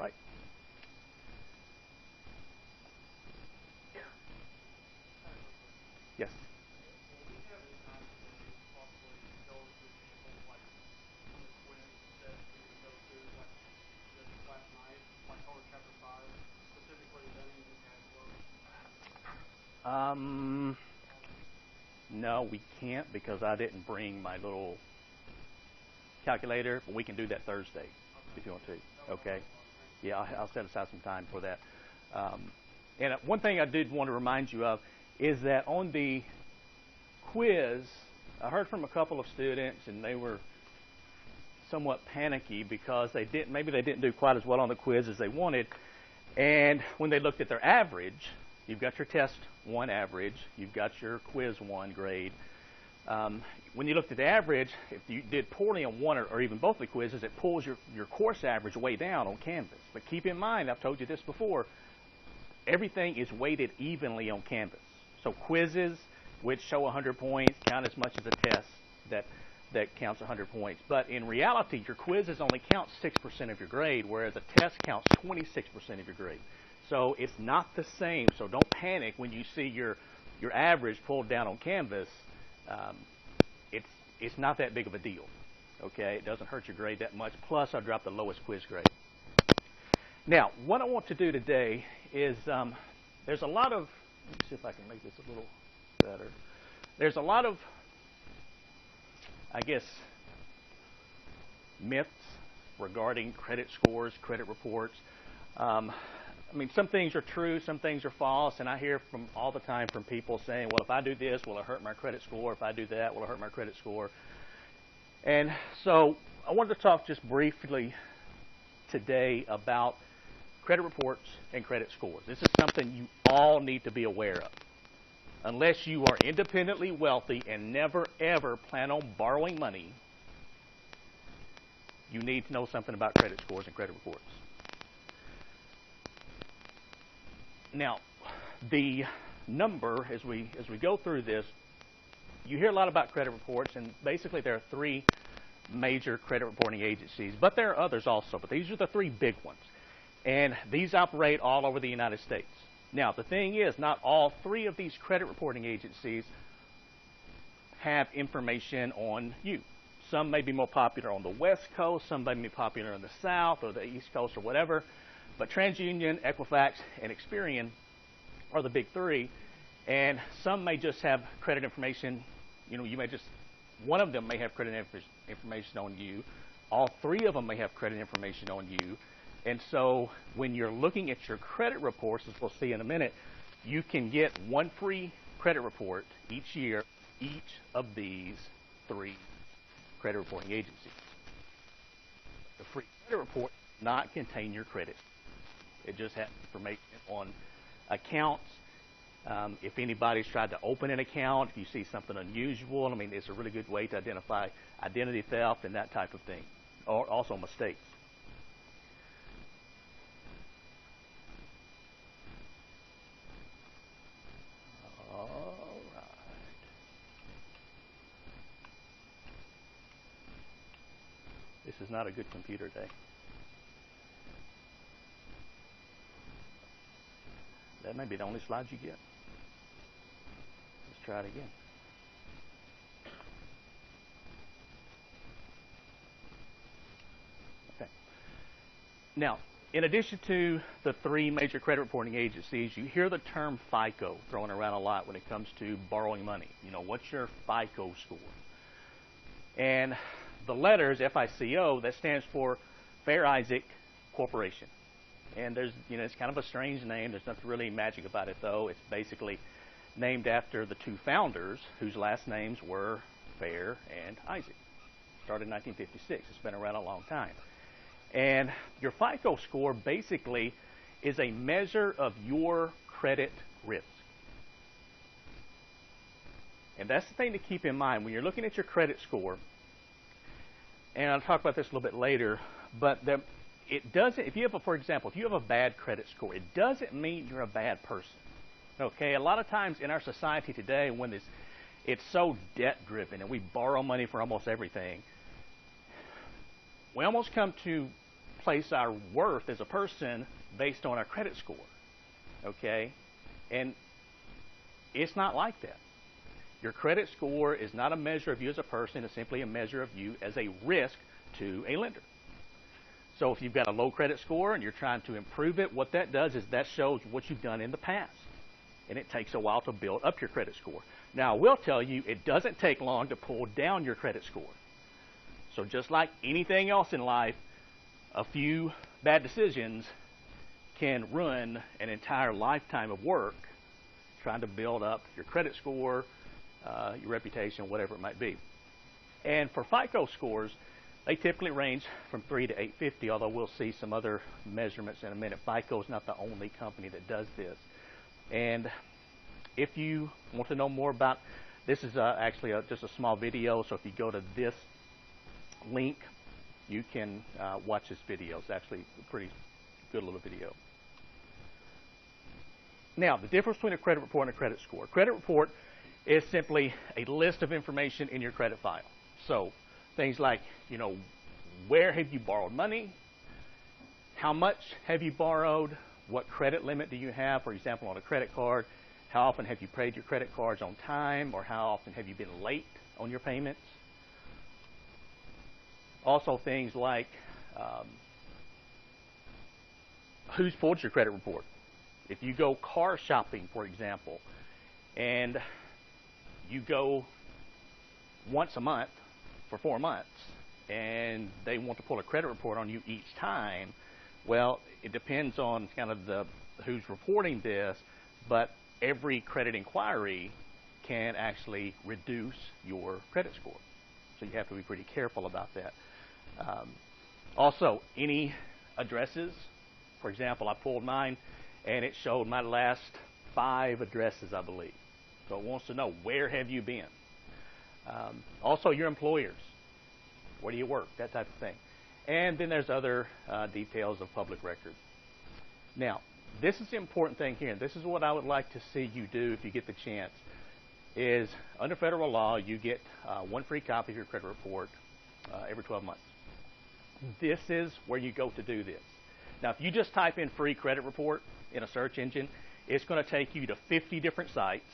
right. Yes. Um, no, we can't because I didn't bring my little calculator, but we can do that Thursday if you want to. Okay. Yeah, I'll set aside some time for that. Um, and one thing I did want to remind you of is that on the quiz, I heard from a couple of students, and they were somewhat panicky because maybe they didn't do quite as well on the quiz as they wanted. And when they looked at their average, you've got your test one average, you've got your quiz one grade. When you looked at the average, if you did poorly on one or even both the quizzes, it pulls your course average way down on Canvas. But keep in mind, I've told you this before, everything is weighted evenly on Canvas. So quizzes, which show 100 points, count as much as a test that counts 100 points. But in reality, your quizzes only count 6% of your grade, whereas a test counts 26% of your grade. So it's not the same. So don't panic when you see your average pulled down on Canvas. It's not that big of a deal. Okay, it doesn't hurt your grade that much. Plus, I dropped the lowest quiz grade. Now, what I want to do today is there's a lot of. Let me see if I can make this a little better. There's a lot of, I guess, myths regarding credit scores, credit reports. I mean, some things are true, some things are false, and I hear from all the time from people saying, well, if I do this, will it hurt my credit score? If I do that, will it hurt my credit score? And so I wanted to talk just briefly today about credit reports and credit scores. This is something you all need to be aware of. Unless you are independently wealthy and never, ever plan on borrowing money, you need to know something about credit scores and credit reports. Now, the number, as we go through this, you hear a lot about credit reports, and basically there are three major credit reporting agencies, but there are others also, but these are the three big ones. And these operate all over the United States. Now, the thing is, not all three of these credit reporting agencies have information on you. Some may be more popular on the West Coast, some may be popular in the South or the East Coast or whatever, but TransUnion, Equifax, and Experian are the big three, and some may just have credit information. You know, one of them may have credit information on you. All three of them may have credit information on you. And so when you're looking at your credit reports, as we'll see in a minute, you can get one free credit report each year, each of these three credit reporting agencies. The free credit report does not contain your credit. It just has information on accounts. If anybody's tried to open an account, if you see something unusual, I mean, it's a really good way to identify identity theft and that type of thing, or also mistakes. All right. This is not a good computer day. That may be the only slides you get. Let's try it again. Okay. Now, in addition to the three major credit reporting agencies, you hear the term FICO thrown around a lot when it comes to borrowing money. You know, what's your FICO score? And the letters, FICO, that stands for Fair Isaac Corporation. And it's kind of a strange name. There's nothing really magic about it, though. It's basically named after the two founders, whose last names were Fair and Isaac. Started in 1956. It's been around a long time. And your FICO score basically is a measure of your credit risk. And that's the thing to keep in mind when you're looking at your credit score. And I'll talk about this a little bit later, but it doesn't, for example, if you have a bad credit score, it doesn't mean you're a bad person. Okay, a lot of times in our society today, when it's so debt-driven and we borrow money for almost everything, we almost come to place our worth as a person based on our credit score. Okay? And it's not like that. Your credit score is not a measure of you as a person. It's simply a measure of you as a risk to a lender. So if you've got a low credit score and you're trying to improve it, what that does is that shows what you've done in the past. And it takes a while to build up your credit score. Now, I will tell you, it doesn't take long to pull down your credit score. So just like anything else in life, a few bad decisions can ruin an entire lifetime of work trying to build up your credit score, your reputation, whatever it might be. And for FICO scores, they typically range from 3 to 850, although we'll see some other measurements in a minute. FICO is not the only company that does this. And if you want to know more about, this is actually just a small video, so if you go to this link, you can watch this video. It's actually a pretty good little video. Now, the difference between a credit report and a credit score. A credit report is simply a list of information in your credit file. So things like, where have you borrowed money? How much have you borrowed? What credit limit do you have, for example, on a credit card? How often have you paid your credit cards on time, or how often have you been late on your payments? Also things like who's pulled your credit report. If you go car shopping, for example, and you go once a month for 4 months, and they want to pull a credit report on you each time, well, it depends on kind of who's reporting this, but every credit inquiry can actually reduce your credit score. So you have to be pretty careful about that. Also, any addresses. For example, I pulled mine, and it showed my last 5 addresses, I believe. So it wants to know, where have you been? Also, your employers. Where do you work? That type of thing. And then there's other details of public record. Now, this is the important thing here. This is what I would like to see you do if you get the chance. Is under federal law, you get 1 free copy of your credit report every 12 months. This is where you go to do this. Now, if you just type in free credit report in a search engine, it's going to take you to 50 different sites,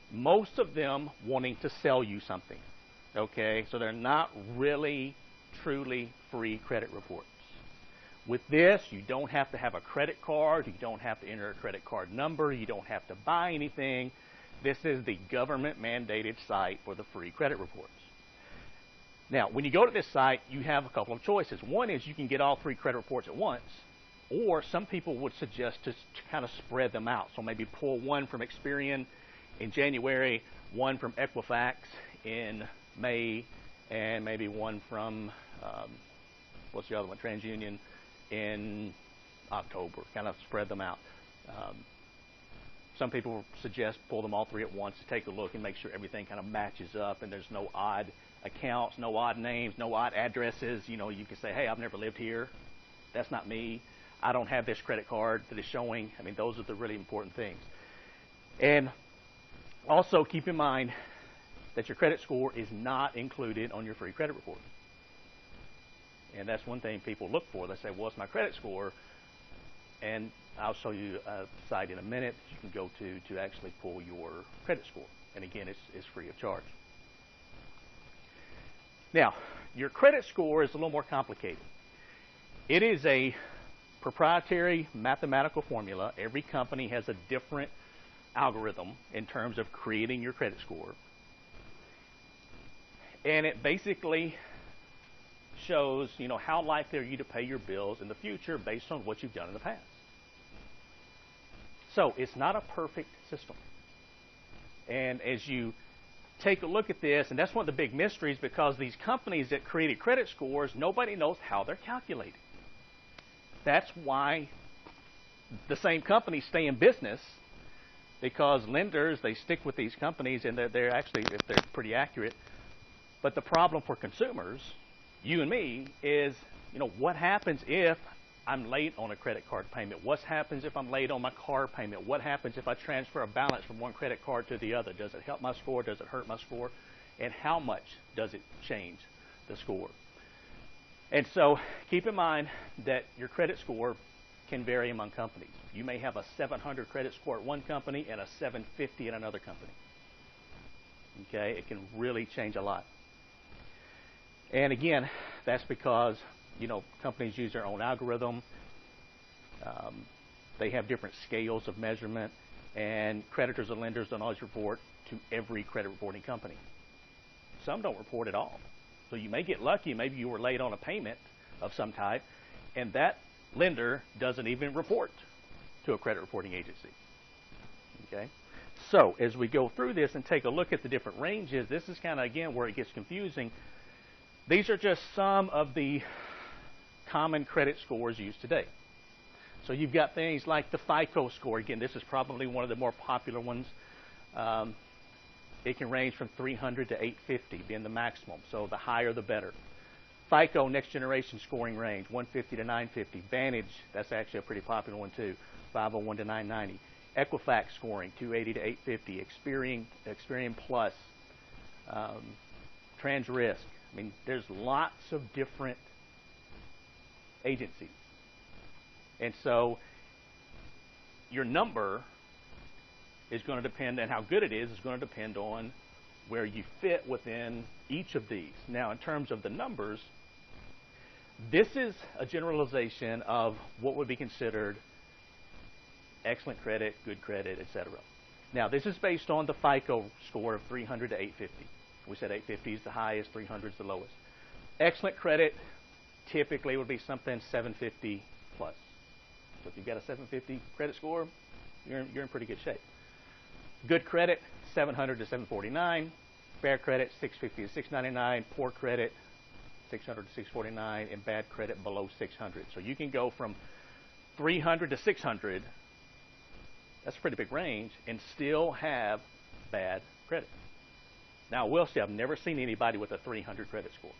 most of them wanting to sell you something. Okay, so they're not really truly free credit reports. With this, you don't have to have a credit card, you don't have to enter a credit card number, you don't have to buy anything. This is the government mandated site for the free credit reports. Now, when you go to this site, you have a couple of choices. One is you can get all 3 credit reports at once, or some people would suggest to kind of spread them out. So maybe pull one from Experian in January, one from Equifax in May, and maybe one from, what's the other one, TransUnion in October, kind of spread them out. Some people suggest pull them all 3 at once to take a look and make sure everything kind of matches up and there's no odd accounts, no odd names, no odd addresses. You can say, hey, I've never lived here. That's not me. I don't have this credit card that is showing. I mean, those are the really important things. And also keep in mind that your credit score is not included on your free credit report. And that's one thing people look for. They say, well, what's my credit score? And I'll show you a site in a minute that you can go to actually pull your credit score. And again, it's free of charge. Now, your credit score is a little more complicated. It is a proprietary mathematical formula. Every company has a different algorithm in terms of creating your credit score. And it basically shows, how likely are you to pay your bills in the future based on what you've done in the past. So it's not a perfect system. And as you take a look at this, and that's one of the big mysteries, because these companies that created credit scores, nobody knows how they're calculated. That's why the same companies stay in business, because lenders, they stick with these companies, and they're actually, if they're pretty accurate. But the problem for consumers, you and me, is, what happens if I'm late on a credit card payment? What happens if I'm late on my car payment? What happens if I transfer a balance from one credit card to the other? Does it help my score? Does it hurt my score? And how much does it change the score? And so keep in mind that your credit score can vary among companies. You may have a 700 credit score at one company and a 750 at another company. Okay, it can really change a lot. And again, that's because, companies use their own algorithm. They have different scales of measurement, and creditors and lenders don't always report to every credit reporting company. Some don't report at all. So you may get lucky, maybe you were late on a payment of some type, and that lender doesn't even report to a credit reporting agency. Okay? So as we go through this and take a look at the different ranges, this is kind of, again, where it gets confusing. These are just some of the common credit scores used today. So you've got things like the FICO score. Again, this is probably one of the more popular ones. It can range from 300 to 850 being the maximum, so the higher the better. FICO next generation scoring range, 150 to 950. Vantage, that's actually a pretty popular one too, 501 to 990. Equifax scoring, 280 to 850. Experian Plus, TransRisk. I mean, there's lots of different agencies. And so your number is going to depend, and how good it is going to depend on where you fit within each of these. Now, in terms of the numbers, this is a generalization of what would be considered excellent credit, good credit, etc. Now, this is based on the FICO score of 300 to 850. We said 850 is the highest, 300 is the lowest. Excellent credit typically would be something 750 plus. So if you've got a 750 credit score, you're in pretty good shape. Good credit, 700 to 749. Fair credit, 650 to 699. Poor credit, 600 to 649. And bad credit below 600. So you can go from 300 to 600. That's a pretty big range, and still have bad credit. Now, I will say I've never seen anybody with a 300 credit score.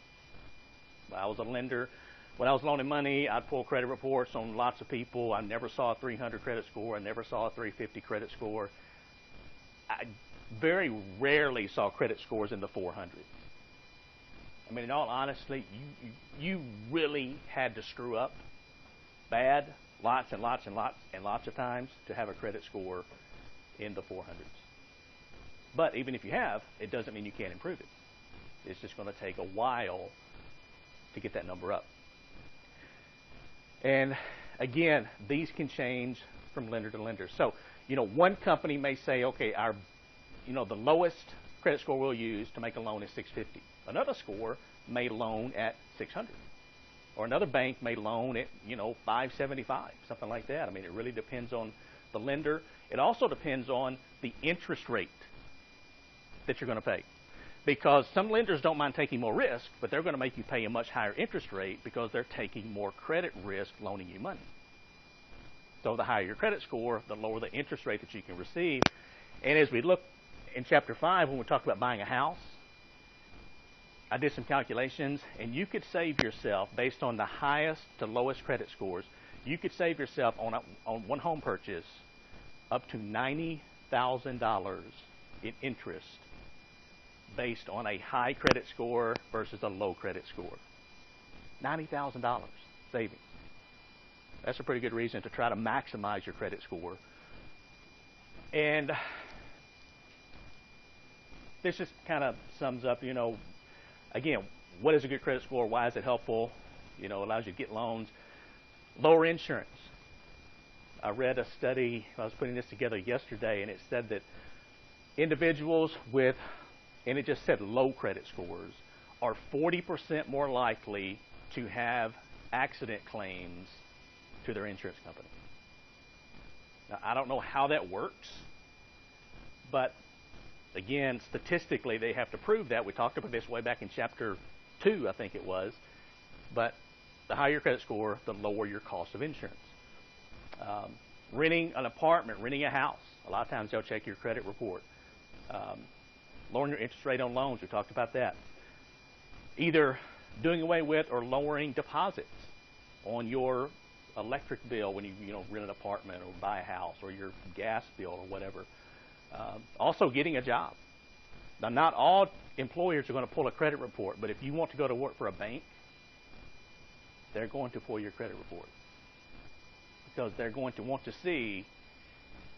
When I was a lender, when I was loaning money, I'd pull credit reports on lots of people. I never saw a 300 credit score. I never saw a 350 credit score. I very rarely saw credit scores in the 400s. I mean, in all honesty, you really had to screw up bad lots and lots and lots and lots of times to have a credit score in the 400s. But even if you have, it doesn't mean you can't improve it. It's just going to take a while to get that number up. And again, these can change from lender to lender. So, one company may say, okay, the lowest credit score we'll use to make a loan is 650. Another score may loan at 600. Or another bank may loan at, 575, something like that. I mean, it really depends on the lender. It also depends on the interest rate that you're going to pay. Because some lenders don't mind taking more risk, but they're going to make you pay a much higher interest rate because they're taking more credit risk loaning you money. So the higher your credit score, the lower the interest rate that you can receive. And as we look in Chapter 5, when we talk about buying a house, I did some calculations, and you could save yourself, based on the highest to lowest credit scores, you could save yourself on one home purchase up to $90,000 in interest based on a high credit score versus a low credit score. $90,000 savings. That's a pretty good reason to try to maximize your credit score. And this just kind of sums up, again, what is a good credit score? Why is it helpful? Allows you to get loans. Lower insurance. I read a study, I was putting this together yesterday, and it said that individuals with, and it just said low credit scores, are 40% more likely to have accident claims to their insurance company. Now, I don't know how that works, but again, statistically, they have to prove that. We talked about this way back in Chapter 2, I think it was. But the higher your credit score, the lower your cost of insurance. Renting an apartment, renting a house, a lot of times they'll check your credit report. Lowering your interest rate on loans, we talked about that. Either doing away with or lowering deposits on your electric bill when you rent an apartment or buy a house, or your gas bill or whatever. Also getting a job. Now, not all employers are going to pull a credit report, but if you want to go to work for a bank, they're going to pull your credit report because they're going to want to see,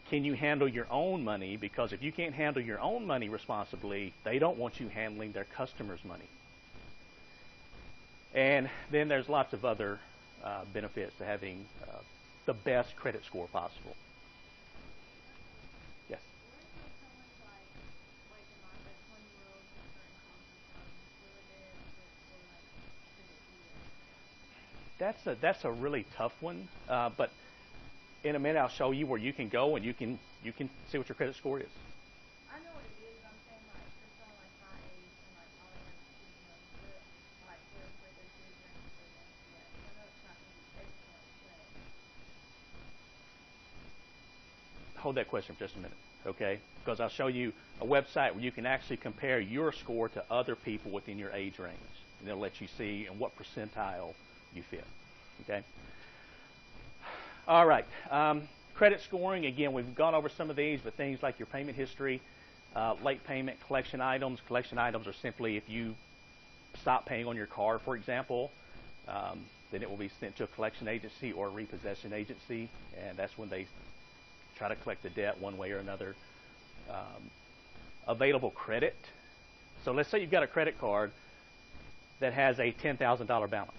can you handle your own money? Because if you can't handle your own money responsibly, they don't want you handling their customers' money. And then there's lots of other benefits to having the best credit score possible. Yes? That's a really tough one, but in a minute I'll show you where you can go and you can see what your credit score is. I know what it is, but I'm saying like for someone like my age and like all they have is kids, like where their kids range for them to get. I know it's not going to be excellent, but Hold that question for just a minute, okay? Because I'll show you a website where you can actually compare your score to other people within your age range, and it'll let you see in what percentile you fit, okay? All right, credit scoring, again, we've gone over some of these, but things like your payment history, late payment, collection items. Collection items are simply if you stop paying on your car, for example, then it will be sent to a collection agency or a repossession agency, and that's when they try to collect the debt one way or another. Available credit. So let's say you've got a credit card that has a $10,000 balance,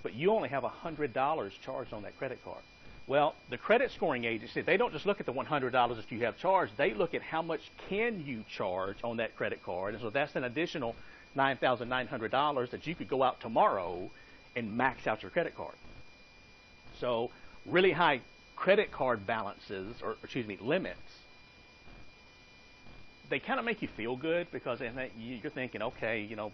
but you only have $100 charged on that credit card. Well, the credit scoring agency, they don't just look at the $100 that you have charged. They look at how much can you charge on that credit card. And so that's an additional $9,900 that you could go out tomorrow and max out your credit card. So really high credit card balances, or excuse me, limits, they kind of make you feel good because you're thinking, okay, you know,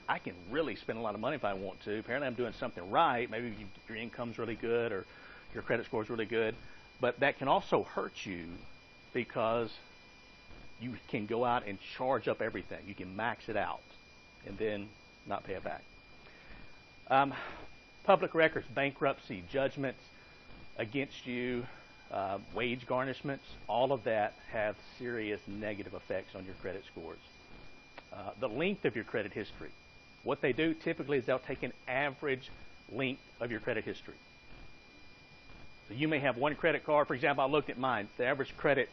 I can really spend a lot of money if I want to. Apparently I'm doing something right. Maybe your income's really good or your credit score's really good. But that can also hurt you because you can go out and charge up everything. You can max it out and then not pay it back. Public records, bankruptcy, judgments against you, wage garnishments, all of that have serious negative effects on your credit scores. The length of your credit history. What they do typically is they'll take an average length of your credit history. So you may have one credit card. For example, I looked at mine. The average credit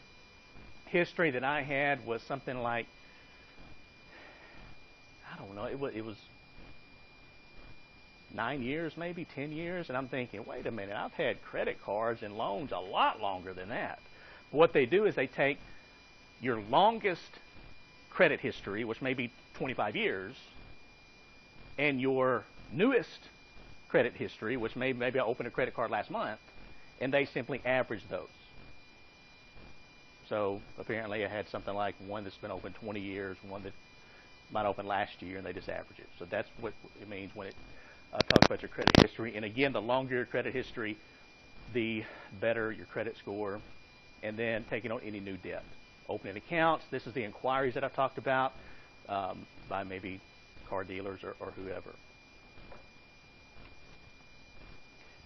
history that I had was something like, I don't know, it was 9 years, maybe 10 years. And I'm thinking, wait a minute, I've had credit cards and loans a lot longer than that. But what they do is they take your longest credit history, which may be 25 years, and your newest credit history, which maybe I opened a credit card last month, and they simply average those. So apparently I had something like one that's been open 20 years, one that might open last year, and they just average it. So that's what it means when it talks about your credit history. And again, the longer your credit history, the better your credit score. And then taking on any new debt. Opening accounts, this is the inquiries that I've talked about by maybe car dealers or whoever.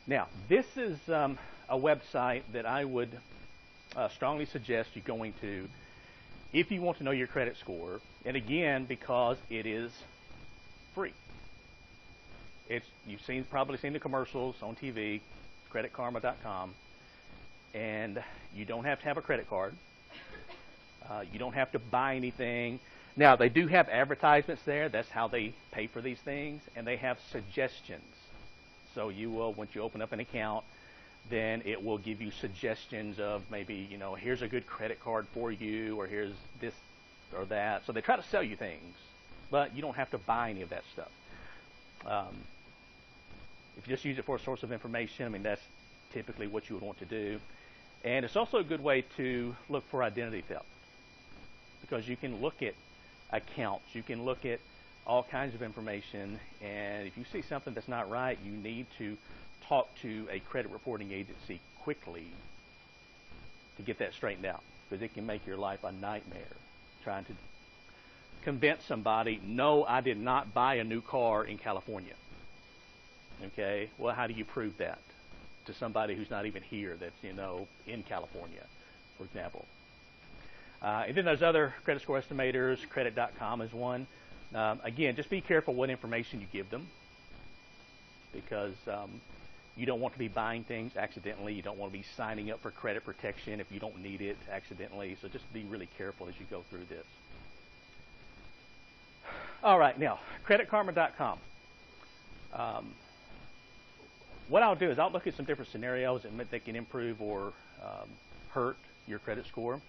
Now, this is a website that I would strongly suggest you going to if you want to know your credit score. And again, because it is free. You've probably seen the commercials on TV, creditkarma.com, and you don't have to have a credit card. You don't have to buy anything. Now, they do have advertisements there. That's how they pay for these things. And they have suggestions. So you will, once you open up an account, then it will give you suggestions of maybe, you know, here's a good credit card for you, or here's this or that. So they try to sell you things, but you don't have to buy any of that stuff. If you just use it for a source of information, I mean, that's typically what you would want to do. And it's also a good way to look for identity theft, because you can look at accounts, you can look at all kinds of information, and if you see something that's not right, you need to talk to a credit reporting agency quickly to get that straightened out, because it can make your life a nightmare trying to convince somebody, no, I did not buy a new car in California. Okay, well, how do you prove that to somebody who's not even here, that's, you know, in California, for example? And then there's other credit score estimators. Credit.com is one. Again, just be careful what information you give them. because you don't want to be buying things accidentally. You don't want to be signing up for credit protection if you don't need it accidentally. So just be really careful as you go through this. All right, now, creditkarma.com. What I'll do is I'll look at some different scenarios that can improve or hurt your credit score.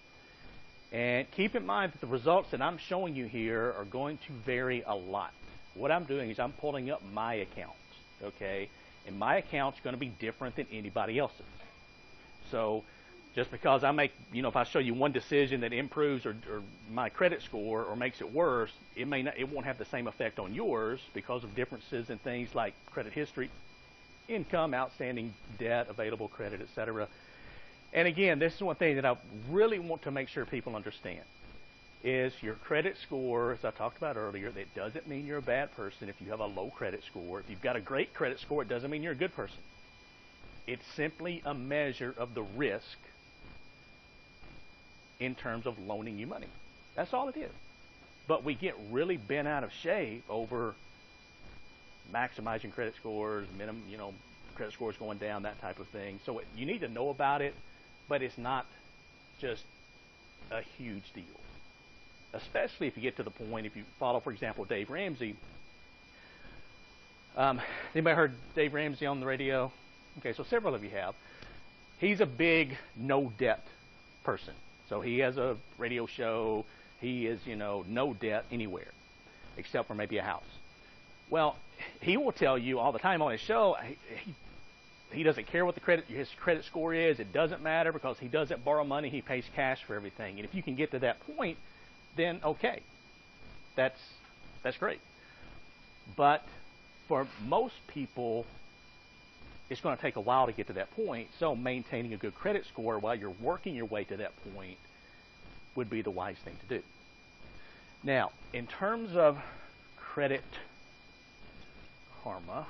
And keep in mind that the results that I'm showing you here are going to vary a lot. What I'm doing is I'm pulling up my account, okay? And my account's going to be different than anybody else's. So just because I make, if I show you one decision that improves or my credit score or makes it worse, it won't have the same effect on yours because of differences in things like credit history, income, outstanding debt, available credit, etc. And again, this is one thing that I really want to make sure people understand is your credit score, as I talked about earlier, that doesn't mean you're a bad person if you have a low credit score. If you've got a great credit score, it doesn't mean you're a good person. It's simply a measure of the risk in terms of loaning you money. That's all it is. But we get really bent out of shape over maximizing credit scores, credit scores going down, that type of thing. So you need to know about it, but it's not just a huge deal. Especially if you get to the point, if you follow, for example, Dave Ramsey. Anybody heard Dave Ramsey on the radio? Okay, so several of you have. He's a big no debt person. So he has a radio show. He is, no debt anywhere except for maybe a house. Well, he will tell you all the time on his show, he doesn't care what his credit score is. It doesn't matter because he doesn't borrow money. He pays cash for everything. And if you can get to that point, then okay, that's great. But for most people, it's going to take a while to get to that point. So maintaining a good credit score while you're working your way to that point would be the wise thing to do. Now, in terms of Credit Karma,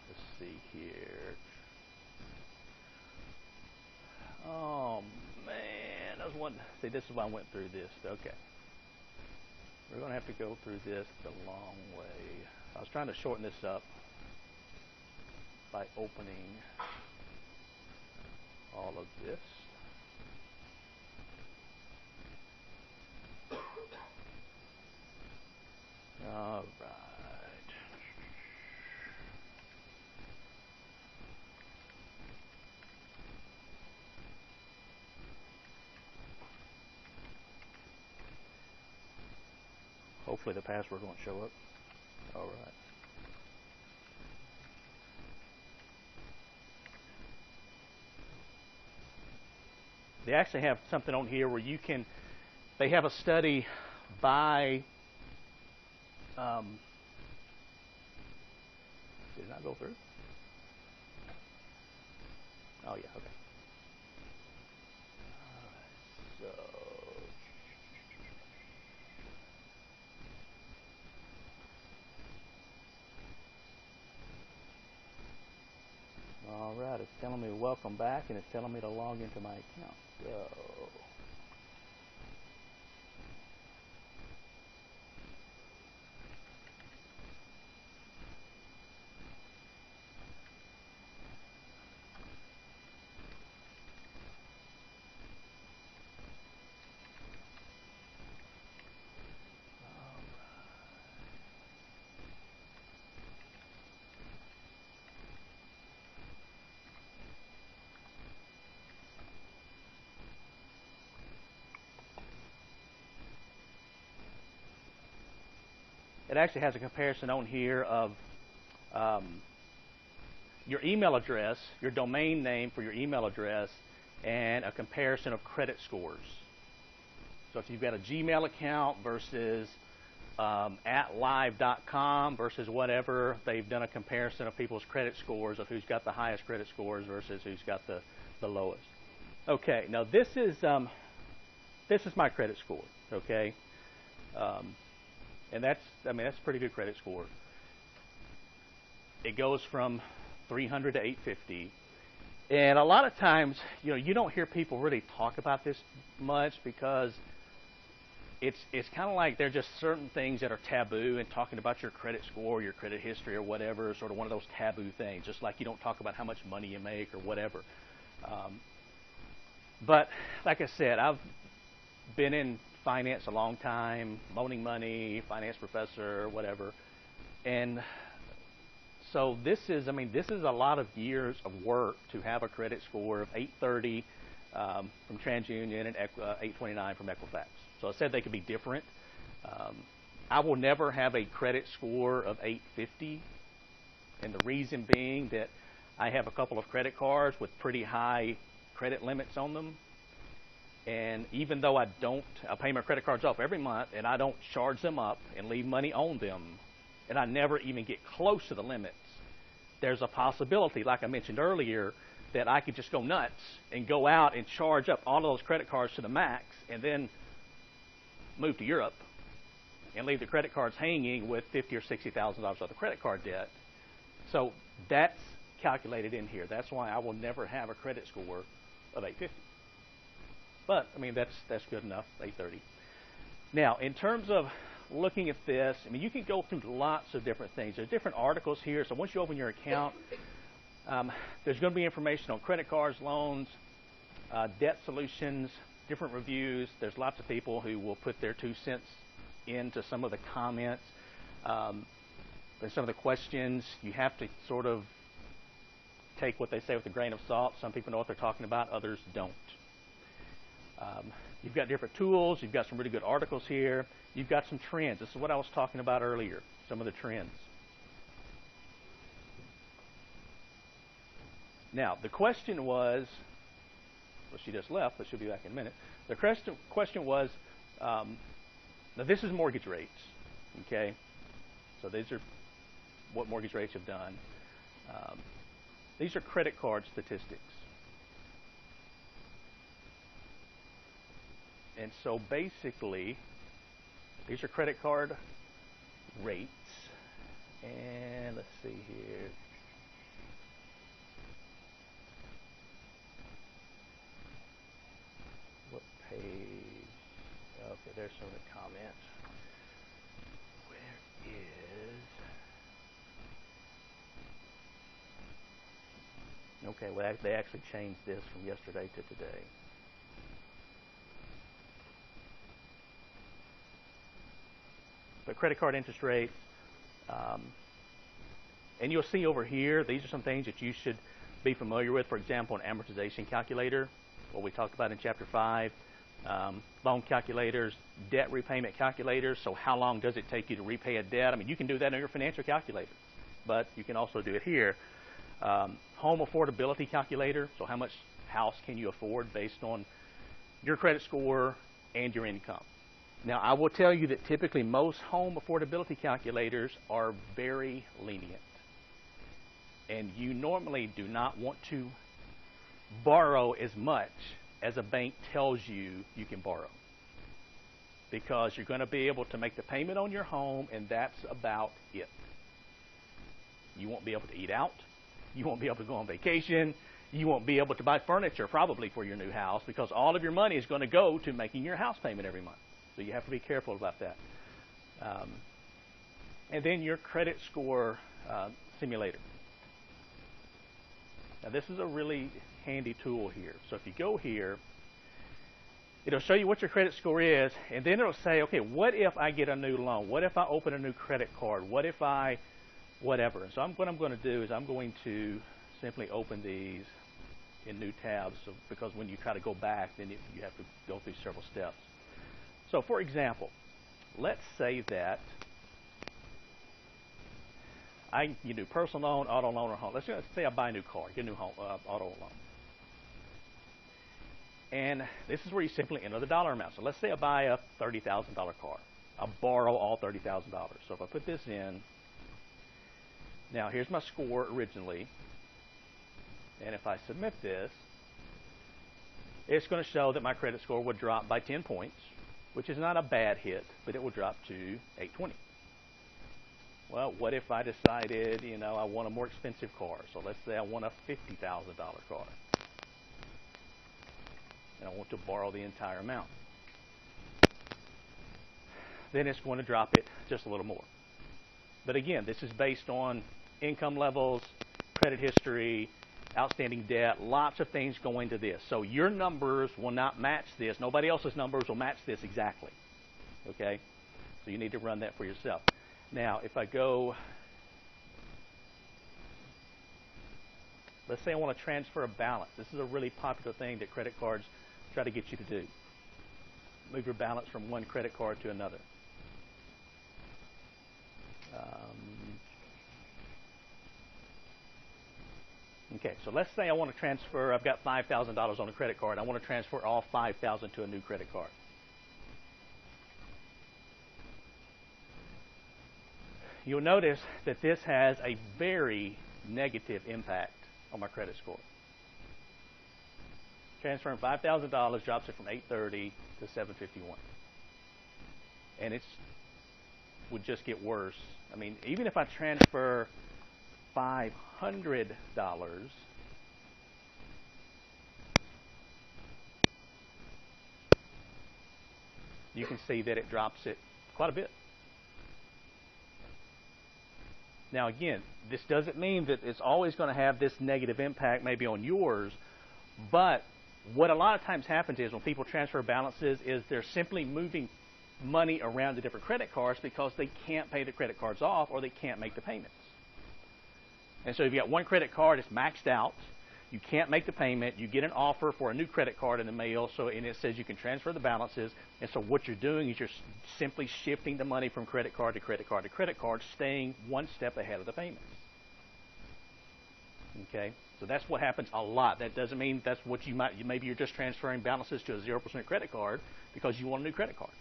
let's see here. Oh man, this is why I went through this. Okay. We're going to have to go through this the long way. I was trying to shorten this up by opening all of this. All right. Hopefully the password won't show up. All right. They actually have something on here where they have a study by, did it not go through? Oh, yeah, okay. All right, so. All right, it's telling me welcome back, and it's telling me to log into my account. So. It actually has a comparison on here of your email address, your domain name for your email address, and a comparison of credit scores. So if you've got a Gmail account versus @live.com versus whatever, they've done a comparison of people's credit scores of who's got the highest credit scores versus who's got the lowest. Okay, now this is my credit score. Okay. And that's a pretty good credit score. It goes from 300 to 850. And a lot of times, you don't hear people really talk about this much because it's kind of like there are just certain things that are taboo, and talking about your credit score, your credit history, or whatever is sort of one of those taboo things. Just like you don't talk about how much money you make or whatever. But like I said, I've been in finance a long time, loaning money, finance professor, whatever, and so this is a lot of years of work to have a credit score of 830 from TransUnion and 829 from Equifax. So I said they could be different. I will never have a credit score of 850, and the reason being that I have a couple of credit cards with pretty high credit limits on them. And even though I pay my credit cards off every month, and I don't charge them up and leave money on them, and I never even get close to the limits, there's a possibility, like I mentioned earlier, that I could just go nuts and go out and charge up all of those credit cards to the max and then move to Europe and leave the credit cards hanging with $50,000 or $60,000 worth of credit card debt. So that's calculated in here. That's why I will never have a credit score of 850. But, that's good enough, 830. Now, in terms of looking at this, you can go through lots of different things. There's different articles here. So once you open your account, there's going to be information on credit cards, loans, debt solutions, different reviews. There's lots of people who will put their 2 cents into some of the comments. And some of the questions, you have to sort of take what they say with a grain of salt. Some people know what they're talking about, others don't. You've got different tools. You've got some really good articles here. You've got some trends. This is what I was talking about earlier, some of the trends. Now, the question was, well, she just left, but she'll be back in a minute. The question was, now this is mortgage rates, okay? So these are what mortgage rates have done. These are credit card statistics. And so basically, these are credit card rates. And let's see here. What page? Okay, there's some of the comments. Where is... Okay, well, they actually changed this from yesterday to today. But credit card interest rates, and you'll see over here, these are some things that you should be familiar with. For example, an amortization calculator, what we talked about in Chapter 5, loan calculators, debt repayment calculators. So how long does it take you to repay a debt? You can do that on your financial calculator, but you can also do it here. Home affordability calculator, so how much house can you afford based on your credit score and your income. Now, I will tell you that typically most home affordability calculators are very lenient. And you normally do not want to borrow as much as a bank tells you you can borrow, because you're going to be able to make the payment on your home, and that's about it. You won't be able to eat out. You won't be able to go on vacation. You won't be able to buy furniture probably for your new house, because all of your money is going to go to making your house payment every month. So you have to be careful about that. And then your credit score simulator. Now this is a really handy tool here. So if you go here, it'll show you what your credit score is, and then it'll say, okay, what if I get a new loan? What if I open a new credit card? What if I whatever? And so what I'm going to do is I'm going to simply open these in new tabs, because when you try to go back, then you have to go through several steps. So for example, let's say that you do personal loan, auto loan, or home. Let's say I buy a new car, get a new home, auto loan. And this is where you simply enter the dollar amount. So let's say I buy a $30,000 car. I borrow all $30,000. So if I put this in, now here's my score originally. And if I submit this, it's going to show that my credit score would drop by 10 points, which is not a bad hit, but it will drop to 820. Well, what if I decided, I want a more expensive car? So let's say I want a $50,000 car. And I want to borrow the entire amount. then it's going to drop it just a little more. But again, this is based on income levels, credit history, outstanding debt, lots of things go into this. So your numbers will not match this. Nobody else's numbers will match this exactly. Okay? So you need to run that for yourself. Now, if I go, let's say I want to transfer a balance. This is a really popular thing that credit cards try to get you to do. Move your balance from one credit card to another. Okay, so let's say I want to transfer, I've got $5,000 on a credit card. I want to transfer all $5,000 to a new credit card. You'll notice that this has a very negative impact on my credit score. Transferring $5,000 drops it from 830 to 751. And it would just get worse. I mean, even if I transfer $500, you can see that it drops it quite a bit. Now again, this doesn't mean that it's always going to have this negative impact maybe on yours, but what a lot of times happens is when people transfer balances is they're simply moving money around to different credit cards because they can't pay the credit cards off or they can't make the payments. And so if you got one credit card, it's maxed out, you can't make the payment, you get an offer for a new credit card in the mail, and it says you can transfer the balances, and so what you're doing is you're simply shifting the money from credit card to credit card to credit card, staying one step ahead of the payments. Okay, so that's what happens a lot. That doesn't mean that's what maybe you're just transferring balances to a 0% credit card because you want a new credit card.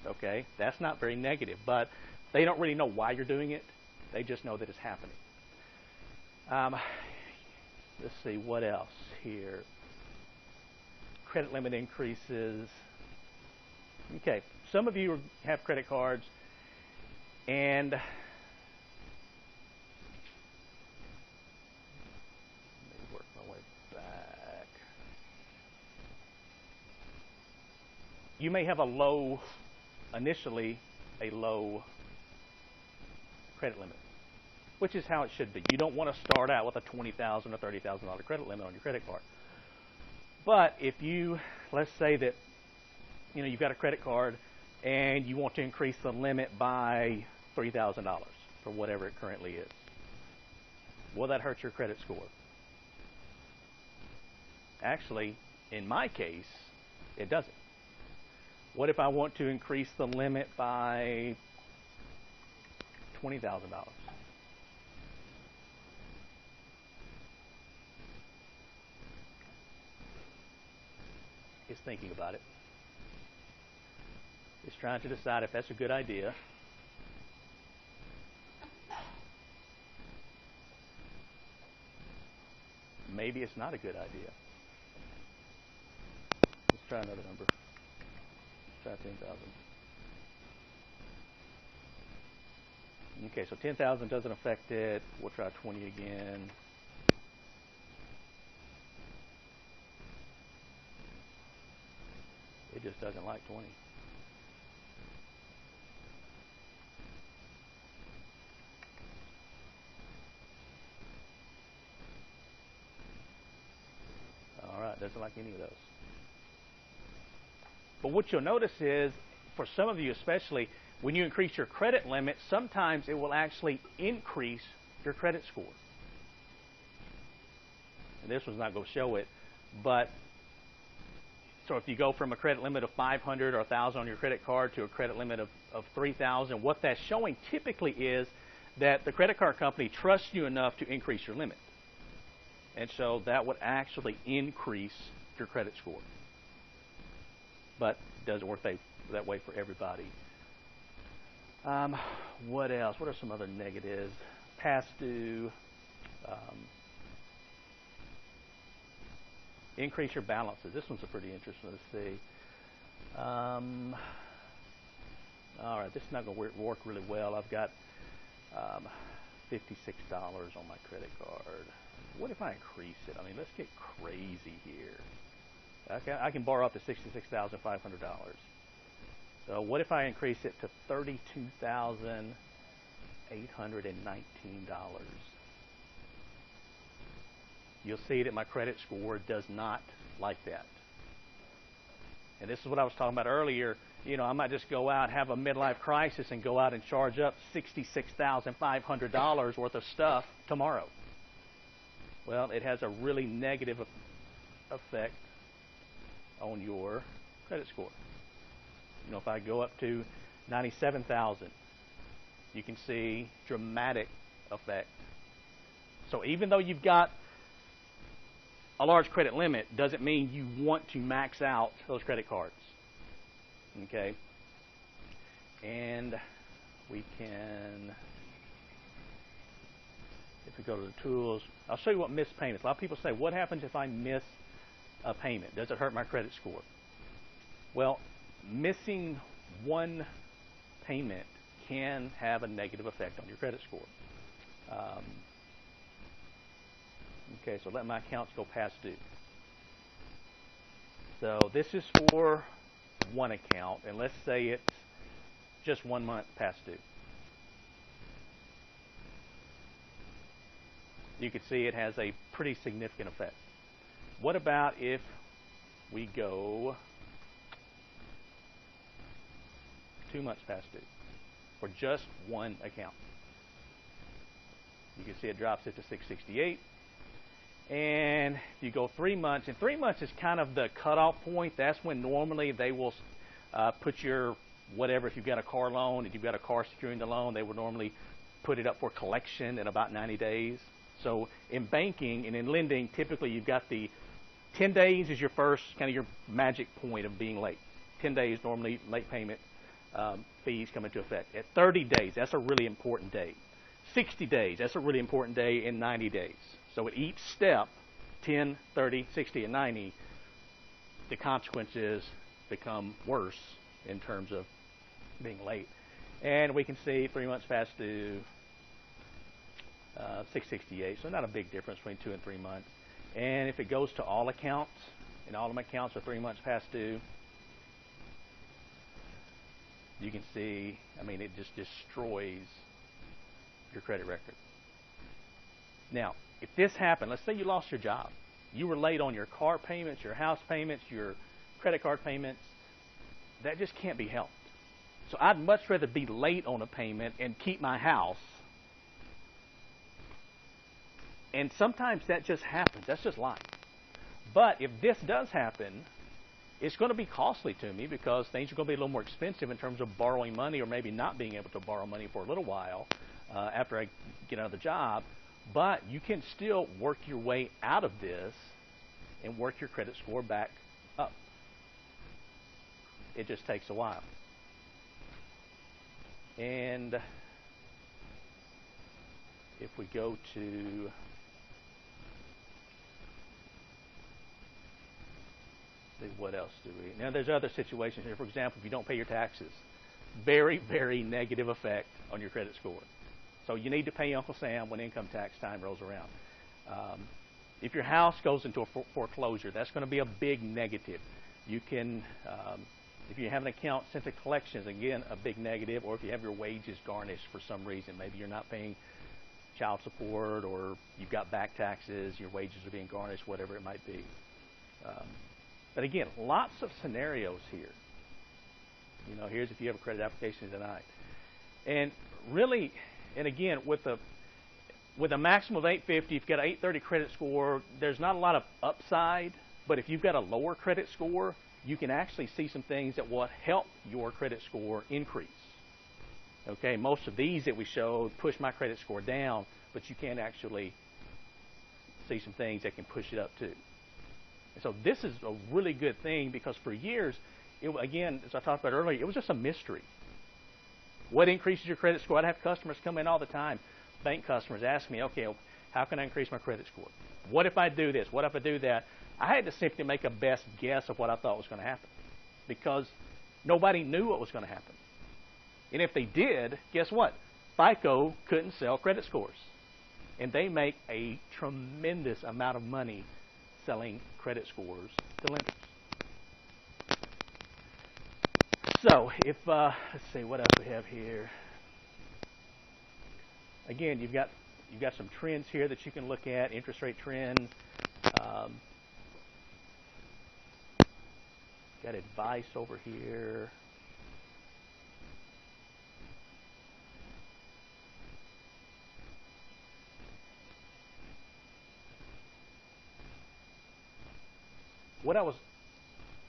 Okay, that's not very negative, but they don't really know why you're doing it. They just know that it's happening. Let's see, what else here? Credit limit increases. Okay, some of you have credit cards, and let me work my way back. You may have initially a low credit limit, which is how it should be. You don't want to start out with a $20,000 or $30,000 credit limit on your credit card. But if let's say that you've got a credit card and you want to increase the limit by $3,000 for whatever it currently is, will that hurt your credit score? Actually, in my case, it doesn't. What if I want to increase the limit by $20,000? Is thinking about it. Is trying to decide if that's a good idea. Maybe it's not a good idea. Let's try another number. Try 10,000. Okay, so 10,000 doesn't affect it. We'll try 20 again. It just doesn't like 20. All right, doesn't like any of those. But what you'll notice is, for some of you especially, when you increase your credit limit, sometimes it will actually increase your credit score. And this one's not going to show it, but so if you go from a credit limit of 500 or 1,000 on your credit card to a credit limit of 3,000, what that's showing typically is that the credit card company trusts you enough to increase your limit. And so that would actually increase your credit score. But it doesn't work that way for everybody. What else? What are some other negatives? Past due. Increase your balances. This one's a pretty interesting to see. All right, this is not going to work really well. I've got $56 on my credit card. What if I increase it? I mean, let's get crazy here. I can borrow up to $66,500. So what if I increase it to $32,819? You'll see that my credit score does not like that. And this is what I was talking about earlier. You know, I might just go out, have a midlife crisis, and go out and charge up $66,500 worth of stuff tomorrow. Well, it has a really negative effect on your credit score. You know, if I go up to 97,000, you can see dramatic effect. So even though you've got a large credit limit, doesn't mean you want to max out those credit cards. Okay? And we can, if we go to the tools, I'll show you what missed payments. A lot of people say, what happens if I miss a payment? Does it hurt my credit score? Well, missing one payment can have a negative effect on your credit score. Okay, so let my accounts go past due. So this is for one account, and let's say it's just 1 month past due. You can see it has a pretty significant effect. What about if we go 2 months past due for just one account? You can see it drops it to 668. And if you go 3 months, and 3 months is kind of the cutoff point. That's when normally they will put your whatever. If you've got a car loan, if you've got a car securing the loan, they would normally put it up for collection in about 90 days. So in banking and in lending, typically you've got the 10 days is your first kind of your magic point of being late. 10 days normally late payment fees come into effect. At 30 days, that's a really important day. 60 days, that's a really important day. In 90 days. So at each step, 10, 30, 60, and 90, the consequences become worse in terms of being late. And we can see 3 months past due, 668. So not a big difference between 2 and 3 months. And if it goes to all accounts, and all of my accounts are 3 months past due, you can see, I mean, it just destroys your credit record. Now, if this happened, let's say you lost your job. You were late on your car payments, your house payments, your credit card payments. That just can't be helped. So I'd much rather be late on a payment and keep my house. And sometimes that just happens. That's just life. But if this does happen, it's going to be costly to me because things are going to be a little more expensive in terms of borrowing money or maybe not being able to borrow money for a little while after I get out of the job. But you can still work your way out of this and work your credit score back up. It just takes a while. And if we go to what else do we? Now there's other situations here. For example, if you don't pay your taxes, very, very negative effect on your credit score. So you need to pay Uncle Sam when income tax time rolls around. If your house goes into a foreclosure, that's going to be a big negative. You can, if you have an account sent to collections, again, a big negative. Or if you have your wages garnished for some reason, maybe you're not paying child support, or you've got back taxes, your wages are being garnished, whatever it might be. But again, lots of scenarios here. You know, here's if you have a credit application denied. And really, and again, with a maximum of 850, if you've got an 830 credit score, there's not a lot of upside. But if you've got a lower credit score, you can actually see some things that will help your credit score increase. Okay, most of these that we showed push my credit score down, but you can actually see some things that can push it up too. And so this is a really good thing because for years, again, as I talked about earlier, it was just a mystery. What increases your credit score? I'd have customers come in all the time, bank customers, ask me, okay, how can I increase my credit score? What if I do this? What if I do that? I had to simply make a best guess of what I thought was going to happen because nobody knew what was going to happen. And if they did, guess what? FICO couldn't sell credit scores. And they make a tremendous amount of money selling credit scores to lenders. So if let's see what else we have here. Again, you've got some trends here that you can look at, interest rate trends. Got advice over here. What I was,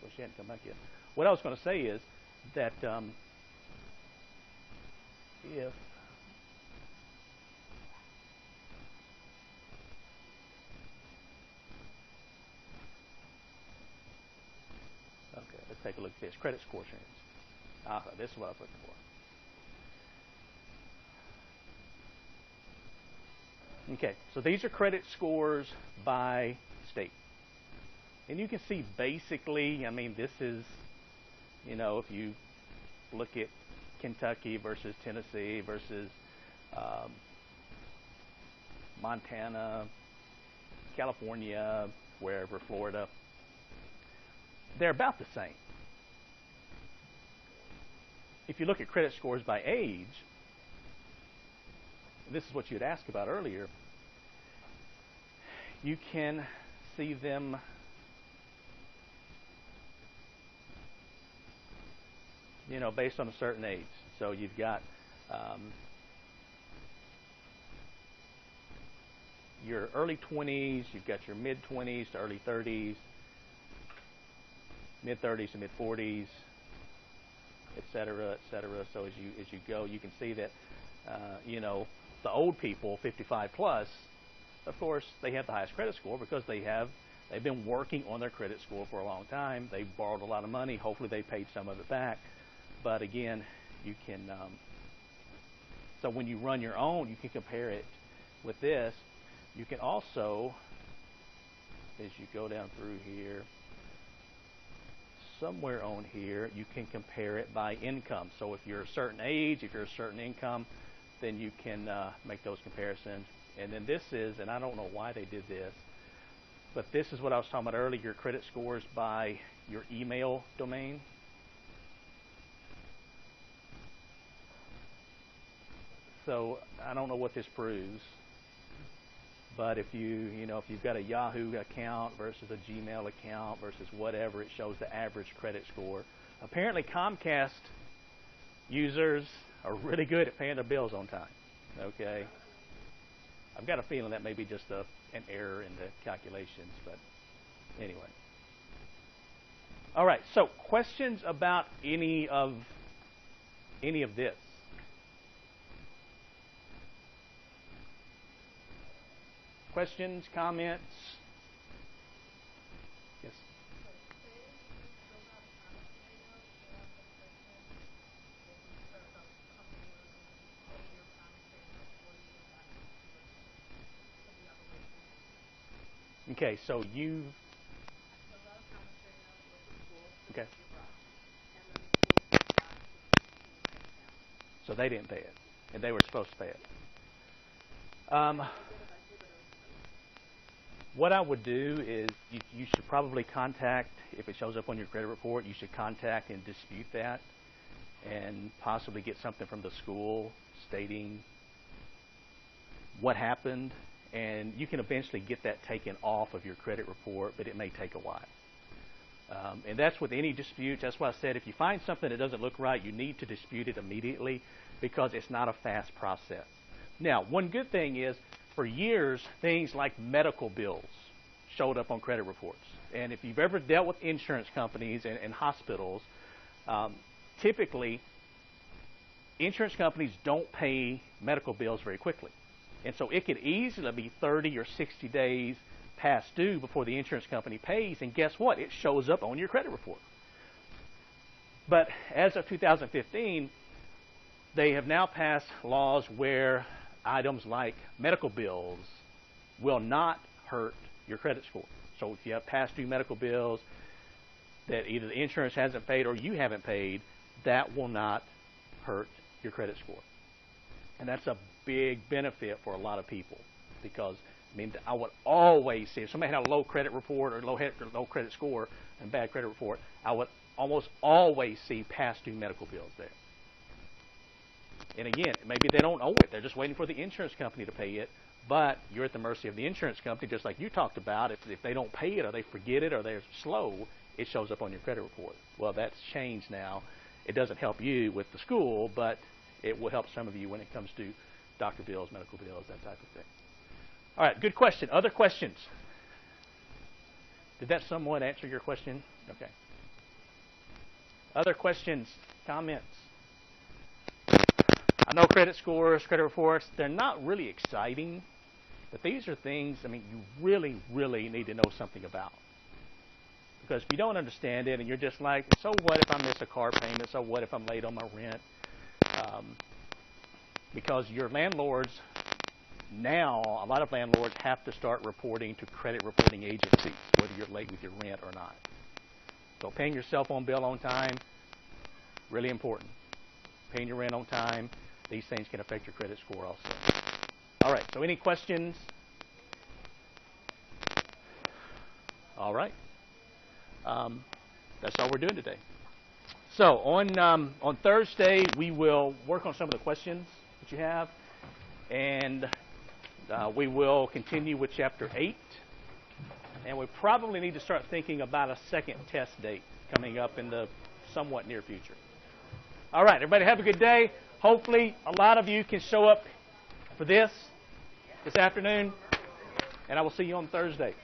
well, she hadn't come back yet. What I was going to say is that if okay, let's take a look at this credit score trends. This is what I was looking for. Okay, so these are credit scores by state. And you can see basically, I mean, this is, you know, if you look at Kentucky versus Tennessee versus Montana, California, wherever, Florida, they're about the same. If you look at credit scores by age, this is what you'd ask about earlier, you can see them based on a certain age. So you've got your early 20s, you've got your mid 20s to early 30s, mid 30s to mid 40s, et cetera, et cetera. So as you go, you can see that the old people, 55 plus, of course, they have the highest credit score because they've been working on their credit score for a long time. They've borrowed a lot of money. Hopefully, they paid some of it back. But again, you can. So when you run your own, you can compare it with this. You can also, as you go down through here, somewhere on here, you can compare it by income. So if you're a certain age, if you're a certain income, then you can make those comparisons. And then this is, and I don't know why they did this, but this is what I was talking about earlier, your credit scores by your email domain. So I don't know what this proves, but if you've got a Yahoo account versus a Gmail account versus whatever, it shows the average credit score. Apparently Comcast users are really good at paying their bills on time. Okay, I've got a feeling that may be just an error in the calculations, but anyway. All right, so questions about any of this? Questions, comments? Yes. Okay, so you. Okay. So they didn't pay it, and they were supposed to pay it. What I would do is you should probably contact, if it shows up on your credit report, you should contact and dispute that and possibly get something from the school stating what happened, and you can eventually get that taken off of your credit report, but it may take a while. And that's with any dispute. That's why I said if you find something that doesn't look right, you need to dispute it immediately because it's not a fast process. Now, one good thing is for years, things like medical bills showed up on credit reports. And if you've ever dealt with insurance companies and hospitals, typically insurance companies don't pay medical bills very quickly. And so it could easily be 30 or 60 days past due before the insurance company pays, and guess what? It shows up on your credit report. But as of 2015, they have now passed laws where items like medical bills will not hurt your credit score. So if you have past due medical bills that either the insurance hasn't paid or you haven't paid, that will not hurt your credit score. And that's a big benefit for a lot of people because I mean, I would always see if somebody had a low credit report or low credit score and bad credit report, I would almost always see past due medical bills there. And again, maybe they don't owe it. They're just waiting for the insurance company to pay it. But you're at the mercy of the insurance company, just like you talked about. If they don't pay it or they forget it or they're slow, it shows up on your credit report. Well, that's changed now. It doesn't help you with the school, but it will help some of you when it comes to doctor bills, medical bills, that type of thing. All right, good question. Other questions? Did that somewhat answer your question? Okay. Other questions, comments? I know credit scores, credit reports, they're not really exciting, but these are things, I mean, you really, really need to know something about. Because if you don't understand it and you're just like, so what if I miss a car payment? So what if I'm late on my rent? Because your landlords, now, a lot of landlords have to start reporting to credit reporting agencies, whether you're late with your rent or not. So paying your cell phone bill on time, really important. Paying your rent on time, these things can affect your credit score also. All right, so any questions? All right. That's all we're doing today. So on Thursday, we will work on some of the questions that you have, and we will continue with Chapter 8. And we probably need to start thinking about a second test date coming up in the somewhat near future. All right, everybody have a good day. Hopefully, a lot of you can show up for this afternoon, and I will see you on Thursday.